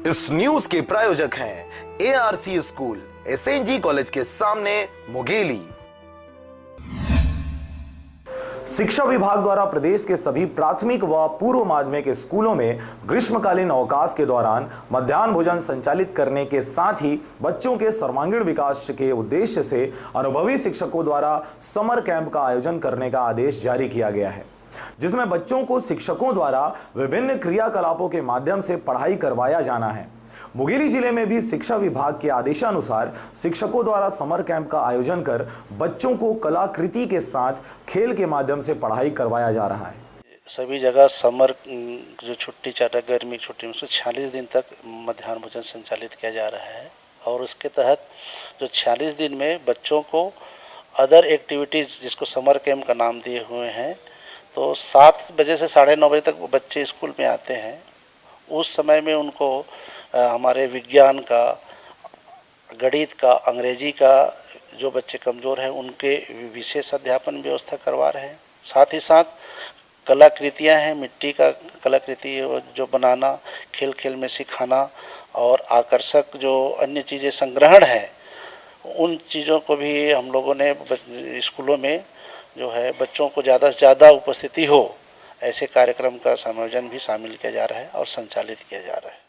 इस न्यूज के प्रायोजक हैं एआरसी स्कूल, एसएनजी कॉलेज के सामने, मुंगेली। शिक्षा विभाग द्वारा प्रदेश के सभी प्राथमिक व पूर्व माध्यमिक स्कूलों में ग्रीष्मकालीन अवकाश के दौरान मध्याह्न भोजन संचालित करने के साथ ही बच्चों के सर्वांगीण विकास के उद्देश्य से अनुभवी शिक्षकों द्वारा समर कैंप का आयोजन करने का आदेश जारी किया गया है, जिसमें बच्चों को शिक्षकों द्वारा विभिन्न क्रियाकलापों के माध्यम से पढ़ाई करवाया जाना है। मुंगेली जिले में भी शिक्षा विभाग के आदेशानुसार शिक्षकों द्वारा समर कैंप का आयोजन कर बच्चों को कलाकृति के साथ खेल के माध्यम से पढ़ाई करवाया जा रहा है। सभी जगह समर जो छुट्टी चल रहा है, गर्मी की छुट्टी में 46 दिन तक मध्याह्न भोजन संचालित किया जा रहा है और उसके तहत जो 46 दिन में बच्चों को अदर एक्टिविटीज़, जिसको समर कैंप का नाम दिए हुए हैं, तो 7 बजे से 9:30 बजे तक बच्चे स्कूल में आते हैं। उस समय में उनको हमारे विज्ञान का, गणित का, अंग्रेजी का, जो बच्चे कमज़ोर हैं उनके विशेष अध्यापन व्यवस्था करवा रहे हैं। साथ ही साथ कलाकृतियां हैं, मिट्टी का कलाकृति जो बनाना, खेल खेल में सिखाना और आकर्षक जो अन्य चीज़ें संग्रहण है, उन चीज़ों को भी हम लोगों ने स्कूलों में जो है बच्चों को ज़्यादा से ज़्यादा उपस्थिति हो, ऐसे कार्यक्रम का संयोजन भी शामिल किया जा रहा है और संचालित किया जा रहा है।